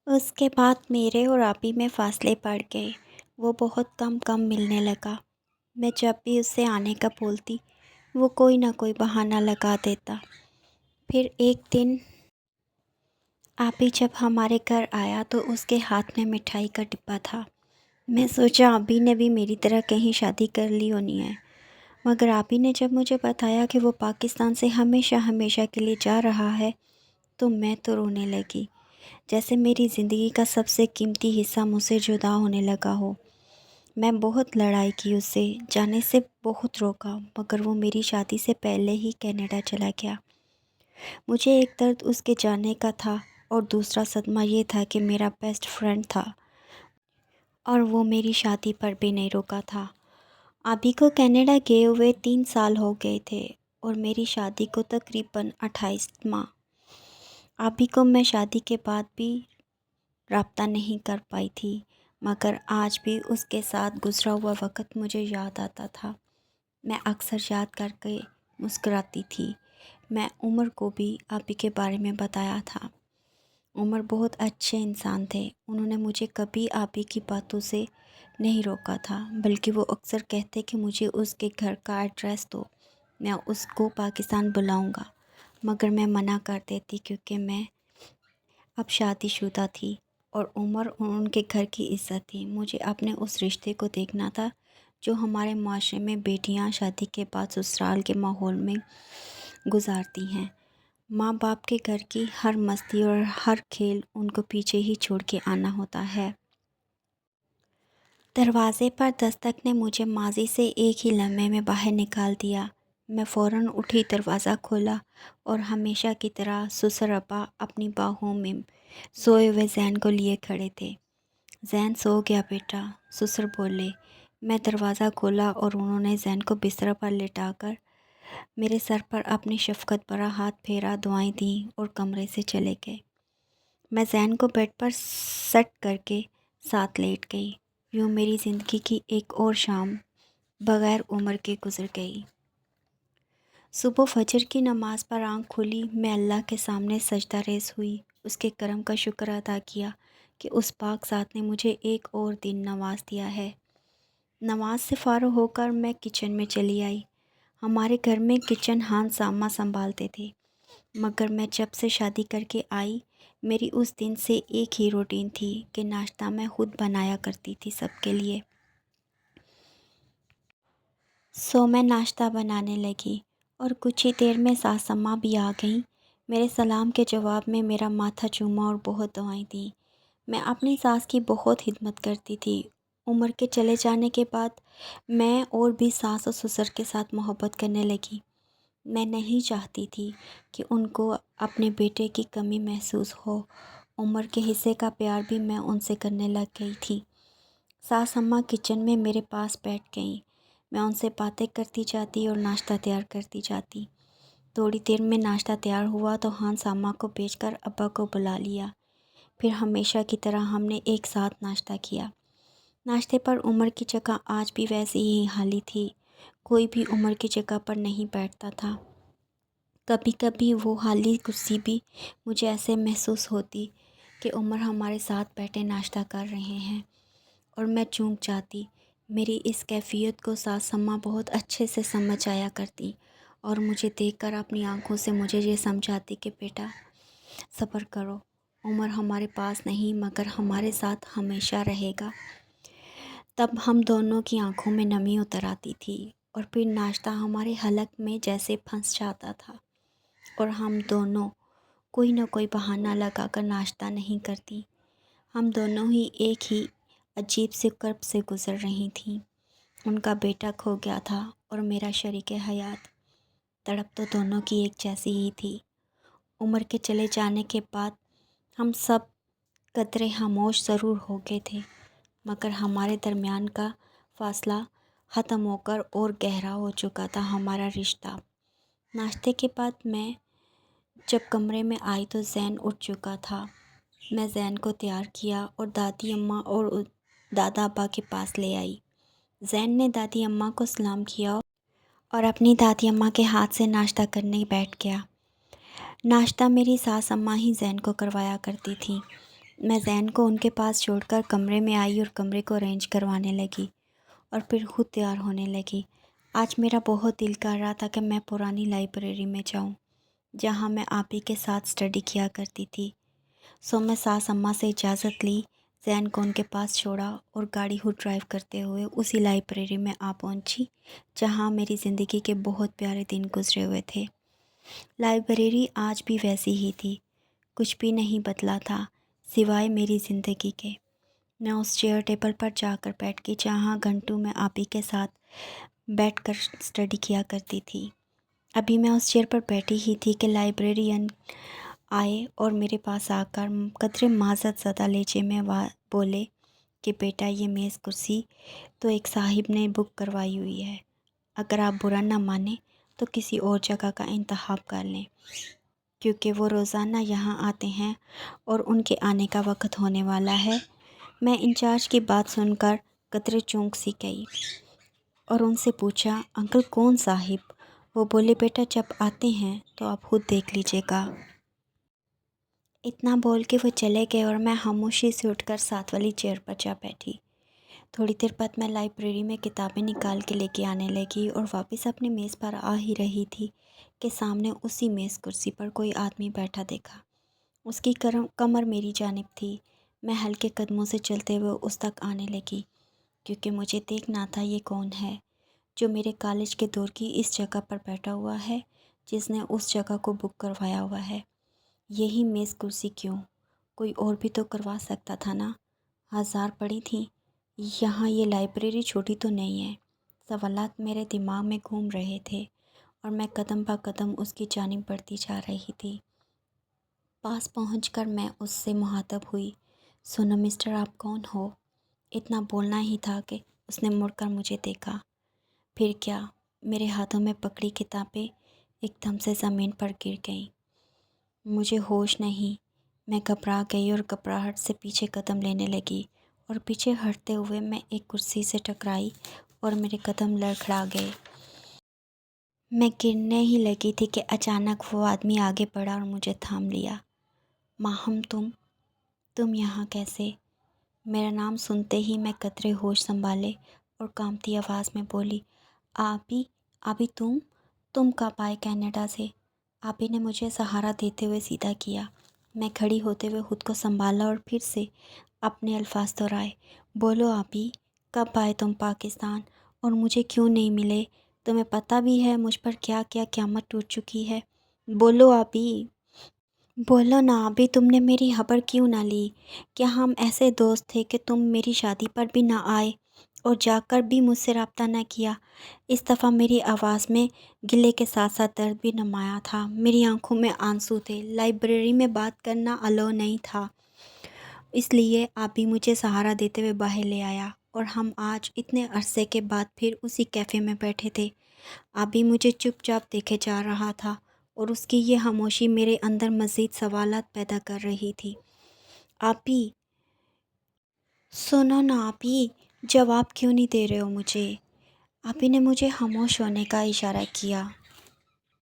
اس کے بعد میرے اور آپی میں فاصلے پڑ گئے۔ وہ بہت کم ملنے لگا۔ میں جب بھی اس سے آنے کا بولتی وہ کوئی نہ کوئی بہانہ لگا دیتا۔ پھر ایک دن آپی جب ہمارے گھر آیا تو اس کے ہاتھ میں مٹھائی کا ڈبہ تھا۔ میں سوچا آپی نے بھی میری طرح کہیں شادی کر لی ہونی ہے، مگر آپی نے جب مجھے بتایا کہ وہ پاکستان سے ہمیشہ کے لیے جا رہا ہے تو میں تو رونے لگی، جیسے میری زندگی کا سب سے قیمتی حصہ مجھ سے جدا ہونے لگا ہو۔ میں بہت لڑائی کی، اس سے جانے سے بہت روکا، مگر وہ میری شادی سے پہلے ہی کینیڈا چلا گیا۔ مجھے ایک درد اس کے جانے کا تھا اور دوسرا صدمہ یہ تھا کہ میرا بیسٹ فرینڈ تھا اور وہ میری شادی پر بھی نہیں روکا تھا۔ آبی کو کینیڈا گئے ہوئے 3 سال ہو گئے تھے اور میری شادی کو تقریباً 28 ماہ۔ آبی کو میں شادی کے بعد بھی رابطہ نہیں کر پائی تھی، مگر آج بھی اس کے ساتھ گزرا ہوا وقت مجھے یاد آتا تھا۔ میں اکثر یاد کر کے مسکراتی تھی۔ میں عمر کو بھی آبی کے بارے میں بتایا تھا۔ عمر بہت اچھے انسان تھے۔ انہوں نے مجھے کبھی آبی کی باتوں سے نہیں روکا تھا، بلکہ وہ اکثر کہتے کہ مجھے اس کے گھر کا ایڈریس دو، میں اس کو پاکستان بلاؤں گا، مگر میں منع کر دیتی کیونکہ میں اب شادی شدہ تھی اور عمر ان کے گھر کی عزت تھی۔ مجھے اپنے اس رشتے کو دیکھنا تھا جو ہمارے معاشرے میں بیٹیاں شادی کے بعد سسرال کے ماحول میں گزارتی ہیں۔ ماں باپ کے گھر کی ہر مستی اور ہر کھیل ان کو پیچھے ہی چھوڑ کے آنا ہوتا ہے۔ دروازے پر دستک نے مجھے ماضی سے ایک ہی لمحے میں باہر نکال دیا۔ میں فوراً اٹھی، دروازہ کھولا اور ہمیشہ کی طرح سسر ابا اپنی باہوں میں سوئے ہوئے زین کو لیے کھڑے تھے۔ زین سو گیا بیٹا، سسر بولے۔ میں دروازہ کھولا اور انہوں نے زین کو بستر پر لٹا کر میرے سر پر اپنی شفقت بھرا ہاتھ پھیرا، دعائیں دیں اور کمرے سے چلے گئے۔ میں زین کو بیڈ پر سٹ کر کے ساتھ لیٹ گئی۔ یوں میری زندگی کی ایک اور شام بغیر عمر کے گزر گئی۔ صبح فجر کی نماز پر آنکھ کھلی، میں اللہ کے سامنے سجدہ ریز ہوئی، اس کے کرم کا شکر ادا کیا کہ اس پاک ذات نے مجھے ایک اور دن نواز دیا ہے۔ نماز سے فارغ ہو کر میں کچن میں چلی آئی۔ ہمارے گھر میں کچن ہانس اماں سنبھالتے تھے، مگر میں جب سے شادی کر کے آئی میری اس دن سے ایک ہی روٹین تھی کہ ناشتہ میں خود بنایا کرتی تھی سب کے لیے۔ میں ناشتہ بنانے لگی اور کچھ ہی دیر میں ساس اماں بھی آ گئیں۔ میرے سلام کے جواب میں میرا ماتھا چوما اور بہت دعائیں دیں۔ میں اپنی ساس کی بہت خدمت کرتی تھی۔ عمر کے چلے جانے کے بعد میں اور بھی ساس اور سسر کے ساتھ محبت کرنے لگی۔ میں نہیں چاہتی تھی کہ ان کو اپنے بیٹے کی کمی محسوس ہو۔ عمر کے حصے کا پیار بھی میں ان سے کرنے لگ گئی تھی۔ ساس اماں کچن میں میرے پاس بیٹھ گئیں۔ میں ان سے باتیں کرتی جاتی اور ناشتہ تیار کرتی جاتی۔ تھوڑی دیر میں ناشتہ تیار ہوا تو ہانس اماں کو بھیج کر ابا کو بلا لیا۔ پھر ہمیشہ کی طرح ہم نے ایک ساتھ ناشتہ کیا۔ ناشتے پر عمر کی جگہ آج بھی ویسی ہی حالی تھی۔ کوئی بھی عمر کی جگہ پر نہیں بیٹھتا تھا۔ کبھی کبھی وہ حالی کرسی بھی مجھے ایسے محسوس ہوتی کہ عمر ہمارے ساتھ بیٹھے ناشتہ کر رہے ہیں اور میں چونک جاتی۔ میری اس کیفیت کو ساس اماں بہت اچھے سے سمجھ آیا کرتی اور مجھے دیکھ کر اپنی آنکھوں سے مجھے یہ سمجھاتی کہ بیٹا صبر کرو، عمر ہمارے پاس نہیں مگر ہمارے ساتھ ہمیشہ رہے گا۔ تب ہم دونوں کی آنکھوں میں نمی اتر آتی تھی اور پھر ناشتہ ہمارے حلق میں جیسے پھنس جاتا تھا اور ہم دونوں کوئی نہ کوئی بہانہ لگا کر ناشتہ نہیں کرتی۔ ہم دونوں ہی ایک ہی عجیب سے کرب سے گزر رہی تھیں۔ ان کا بیٹا کھو گیا تھا اور میرا شریک حیات۔ تڑپ تو دونوں کی ایک جیسی ہی تھی۔ عمر کے چلے جانے کے بعد ہم سب قدرے خاموش ضرور ہو گئے تھے، مگر ہمارے درمیان کا فاصلہ ختم ہو کر اور گہرا ہو چکا تھا ہمارا رشتہ۔ ناشتے کے بعد میں جب کمرے میں آئی تو زین اٹھ چکا تھا۔ میں زین کو تیار کیا اور دادی اماں اور دادا ابا کے پاس لے آئی۔ زین نے دادی اماں کو سلام کیا اور اپنی دادی اماں کے ہاتھ سے ناشتہ کرنے بیٹھ گیا۔ ناشتہ میری ساس اماں ہی زین کو کروایا کرتی تھیں۔ میں زین کو ان کے پاس چھوڑ کر کمرے میں آئی اور کمرے کو ارینج کروانے لگی اور پھر خود تیار ہونے لگی۔ آج میرا بہت دل کر رہا تھا کہ میں پرانی لائبریری میں جاؤں جہاں میں آپی کے ساتھ اسٹڈی کیا کرتی تھی۔ میں ساس اماں سے اجازت لی، زین کو ان کے پاس چھوڑا اور گاڑی خود ڈرائیو کرتے ہوئے اسی لائبریری میں آ پہنچی جہاں میری زندگی کے بہت پیارے دن گزرے ہوئے تھے۔ لائبریری آج بھی ویسی ہی تھی، کچھ بھی نہیں بدلا تھا سوائے میری زندگی کے۔ میں اس چیئر ٹیبل پر جا کر بیٹھ گئی جہاں گھنٹوں میں آپی کے ساتھ بیٹھ کر اسٹڈی کیا کرتی تھی۔ ابھی میں اس چیئر پر بیٹھی ہی تھی کہ لائبریرین آئے اور میرے پاس آ کر قدرے معذرت زدہ لہجے میں بولے کہ بیٹا یہ میز کرسی تو ایک صاحب نے بک کروائی ہوئی ہے، اگر آپ برا نہ مانیں تو کسی اور جگہ کا انتخاب کر لیں، کیونکہ وہ روزانہ یہاں آتے ہیں اور ان کے آنے کا وقت ہونے والا ہے۔ میں انچارج کی بات سن کر قدرے چونک سی گئی اور ان سے پوچھا، انکل کون صاحب؟ وہ بولے، بیٹا جب آتے ہیں تو آپ خود دیکھ لیجیے گا۔ اتنا بول کے وہ چلے گئے اور میں خاموشی سے اٹھ کر ساتھ والی چیئر پر جا بیٹھی۔ تھوڑی دیر بعد میں لائبریری میں کتابیں نکال کے لے کے آنے لگی اور واپس اپنے میز پر آ ہی رہی تھی کہ سامنے اسی میز کرسی پر کوئی آدمی بیٹھا دیکھا۔ اس کی کمر میری جانب تھی۔ میں ہلکے قدموں سے چلتے ہوئے اس تک آنے لگی کیونکہ مجھے دیکھنا تھا یہ کون ہے جو میرے کالج کے دور کی اس جگہ پر بیٹھا ہوا ہے جس نے اس جگہ کو بک کروایا ہوا ہے۔ یہی میز کرسی کیوں؟ کوئی اور بھی تو کروا سکتا تھا نا؟ ہزار پڑی تھیں۔ یہاں یہ لائبریری چھوٹی تو نہیں ہے۔ سوالات میرے دماغ میں گھوم رہے تھے اور میں قدم با قدم اس کی جانب بڑھتی جا رہی تھی۔ پاس پہنچ کر میں اس سے مخاطب ہوئی، سنو مسٹر، آپ کون ہو؟ اتنا بولنا ہی تھا کہ اس نے مڑ کر مجھے دیکھا۔ پھر کیا؟ میرے ہاتھوں میں پکڑی کتابیں ایک دم سے زمین پر گر گئیں۔ مجھے ہوش نہیں، میں گھبرا گئی اور گھبراہٹ سے پیچھے قدم لینے لگی اور پیچھے ہٹتے ہوئے میں ایک کرسی سے ٹکرائی اور میرے قدم لڑکھڑا گئے۔ میں گرنے ہی لگی تھی کہ اچانک وہ آدمی آگے بڑھا اور مجھے تھام لیا۔ ماہم، تم یہاں کیسے؟ میرا نام سنتے ہی میں قدرے ہوش سنبھالے اور کانپتی آواز میں بولی، آبی تم کب آئے کینیڈا سے؟ آبی نے مجھے سہارا دیتے ہوئے سیدھا کیا۔ میں کھڑی ہوتے ہوئے خود کو سنبھالا اور پھر سے اپنے الفاظ دہرائے، بولو آبی، کب آئے تم پاکستان اور مجھے کیوں نہیں ملے؟ تمہیں پتہ بھی ہے مجھ پر کیا کیا قیامت ٹوٹ چکی ہے؟ بولو آبی، بولو نا آبی، تم نے میری خبر کیوں نہ لی؟ کیا ہم ایسے دوست تھے کہ تم میری شادی پر بھی نہ آئے اور جا کر بھی مجھ سے رابطہ نہ کیا؟ اس دفعہ میری آواز میں گلے کے ساتھ ساتھ درد بھی نمایاں تھا، میری آنکھوں میں آنسو تھے۔ لائبریری میں بات کرنا الاؤ نہیں تھا، اس لیے آبی مجھے سہارا دیتے ہوئے باہر لے آیا اور ہم آج اتنے عرصے کے بعد پھر اسی کیفے میں بیٹھے تھے۔ آبی مجھے چپ چاپ دیکھے جا رہا تھا اور اس کی یہ خاموشی میرے اندر مزید سوالات پیدا کر رہی تھی۔ آبی، سنو نا آبی، جواب کیوں نہیں دے رہے ہو مجھے؟ آبی نے مجھے خاموش ہونے کا اشارہ کیا۔